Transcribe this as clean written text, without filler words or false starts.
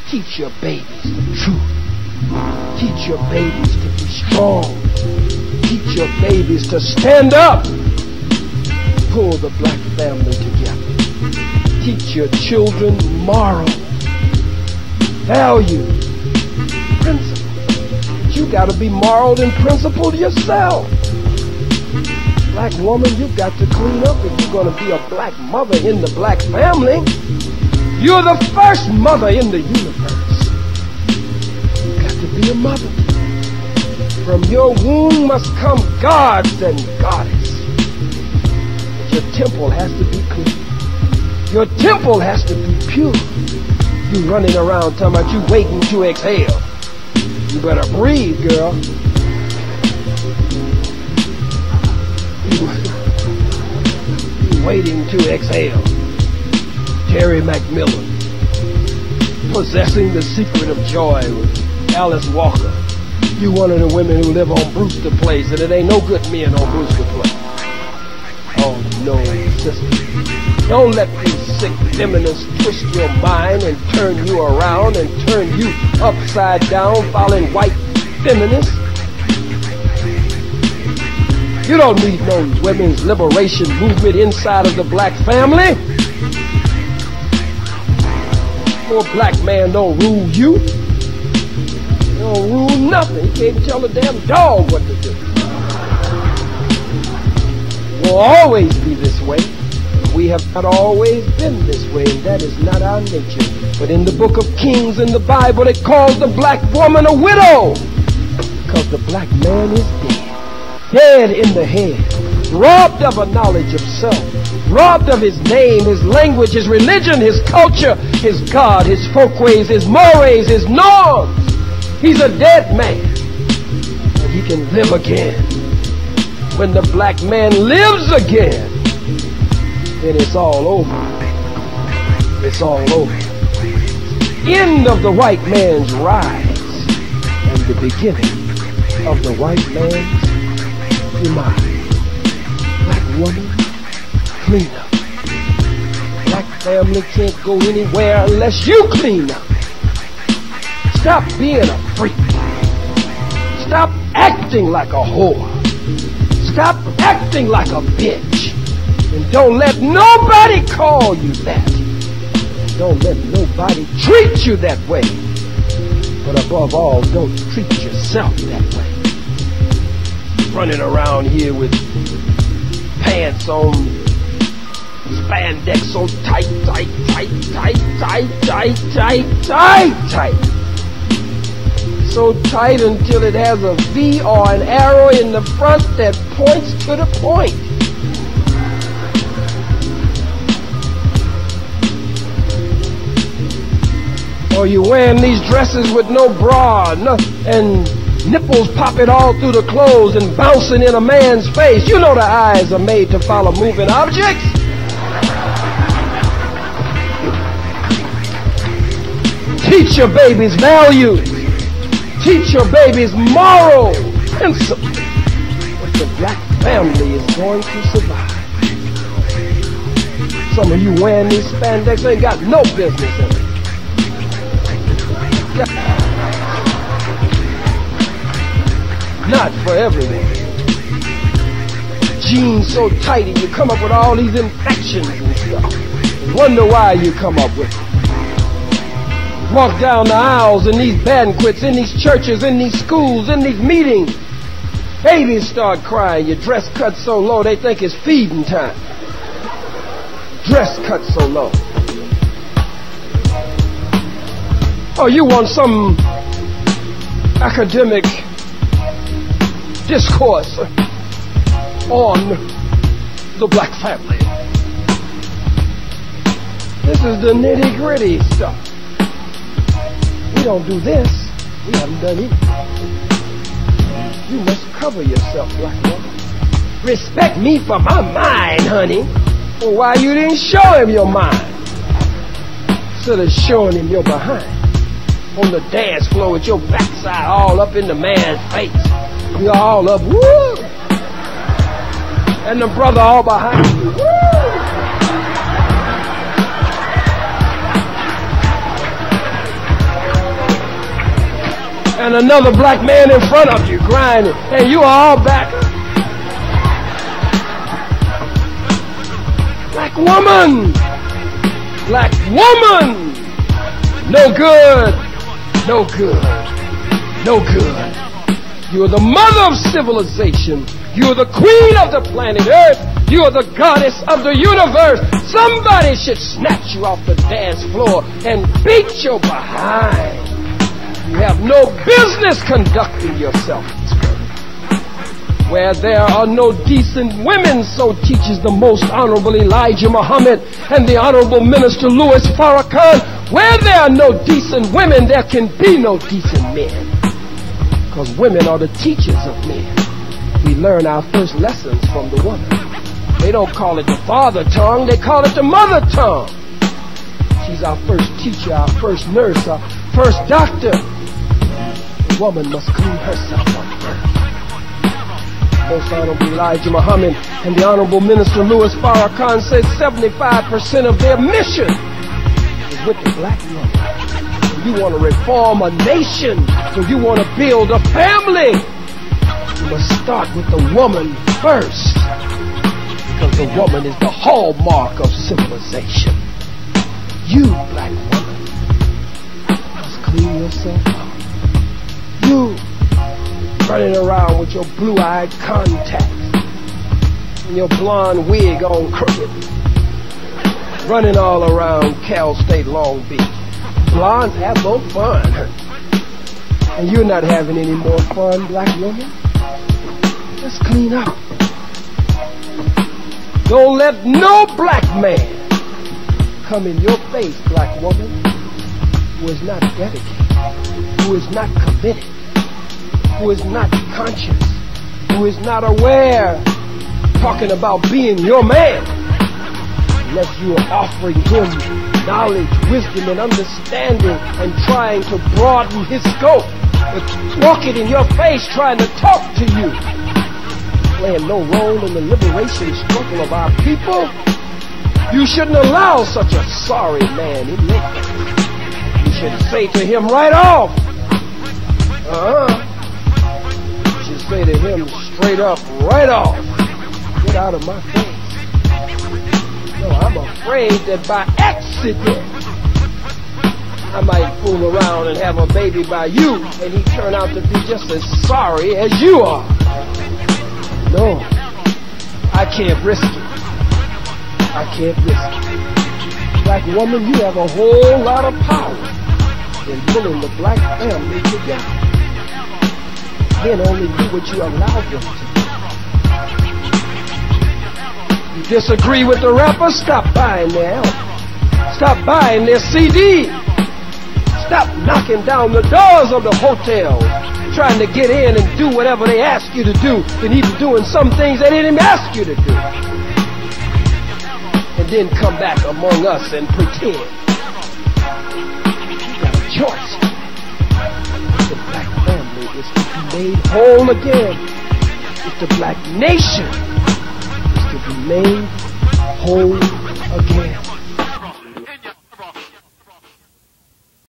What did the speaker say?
Teach your babies the truth. Teach your babies to be strong. Teach your babies to stand up. Pull the black family together. Teach your children moral, value, principle. You got to be moral and principled yourself. Black woman, you've got to clean up if you're going to be a black mother in the black family. You're the first mother in the universe. You've got to be a mother. From your womb must come gods and goddess. But your temple has to be clean. Your temple has to be pure. You running around talking about you waiting to exhale. You better breathe, girl. You waiting to exhale. Terry McMillan, Possessing the Secret of Joy with Alice Walker. You one of the women who live on Brewster Place, and it ain't no good men on Brewster Place. Oh no, sister. Don't let these sick feminists twist your mind and turn you around and turn you upside down, following white feminists. You don't need no women's liberation movement inside of the black family. No black man don't rule you. He don't rule nothing. He can't tell a damn dog what to do. It will always be this way. We have not always been this way, and that is not our nature. But in the book of Kings in the Bible, it calls the black woman a widow, because the black man is dead. Dead in the head, robbed of a knowledge of self, robbed of his name, his language, his religion, his culture, his God, his folkways, his mores, his norms. He's a dead man, and he can live again. When the black man lives again, then it's all over. It's all over. End of the white man's rise, and the beginning of the white man's demise. Black woman, clean up. Black family can't go anywhere unless you clean up. Stop being a freak. Stop acting like a whore. Stop acting like a bitch. And don't let nobody call you that. And don't let nobody treat you that way. But above all, don't treat yourself that way. Running around here with pants on, spandex so tight, tight, tight, tight, tight, tight, tight, tight, tight. So tight until it has a V or an arrow in the front that points to the point. Or you wearing these dresses with no bra and nipples popping all through the clothes and bouncing in a man's face. You know the eyes are made to follow moving objects. Teach your babies values. Teach your babies moral principles. But the black family is going to survive. Some of you wearing these spandex ain't got no business in it. Not for everyone. Jeans so tight and you come up with all these infections and stuff. And wonder why you come up with it. Walk down the aisles in these banquets, in these churches, in these schools, in these meetings. Babies start crying. Your dress cut so low they think it's feeding time. Dress cut so low. Oh, you want some academic discourse on the black family. This is the nitty-gritty stuff. We don't do this. We haven't done it. You must cover yourself, black woman. Respect me for my mind, honey. Well, why you didn't show him your mind? Instead of showing him your behind. On the dance floor with your backside all up in the man's face. You're all up, woo! And the brother all behind you, woo! and another black man in front of you grinding, and you are all back. Black woman, no good, no good, no good. You are the mother of civilization. You are the queen of the planet Earth. You are the goddess of the universe. Somebody should snatch you off the dance floor and beat your behind. You have no business conducting yourself where there are no decent women, so teaches the most honorable Elijah Muhammad and the honorable minister Louis Farrakhan. Where there are no decent women, there can be no decent men, because women are the teachers of men. We learn our first lessons from the woman. They don't call it the father tongue, they call it the mother tongue. She's our first teacher, our first nurse, our first doctor. The woman must clean herself up first. Most Honorable Elijah Muhammad and the Honorable Minister Louis Farrakhan said 75% of their mission is with the black woman. If you want to reform a nation, if you want to build a family, you must start with the woman first, because the woman is the hallmark of civilization. You, black woman, must clean yourself up. You, running around with your blue-eyed contacts and your blonde wig on crooked, running all around Cal State Long Beach. Blondes have no fun, and you're not having any more fun, black woman. Let's clean up. Don't let no black man come in your face, black woman, who is not dedicated, who is not committed, who is not conscious, who is not aware, talking about being your man, unless you are offering him knowledge, wisdom, and understanding, and trying to broaden his scope, but walking in your face trying to talk to you, playing no role in the liberation struggle of our people. You shouldn't allow such a sorry man in your face. You should say to him right off, say to him straight up, right off, get out of my face. No, I'm afraid that by accident I might fool around and have a baby by you, and he turn out to be just as sorry as you are. No, I can't risk it. I can't risk it. Black woman, you have a whole lot of power in pulling the black family together. Men only do what you allow them to. You disagree with the rappers? Stop buying their albums. Stop buying their CDs. Stop knocking down the doors of the hotels, trying to get in and do whatever they ask you to do, and even doing some things they didn't even ask you to do. And then come back among us and pretend. You got a choice. The black family is to be made whole again. If the black nation is to be made whole again.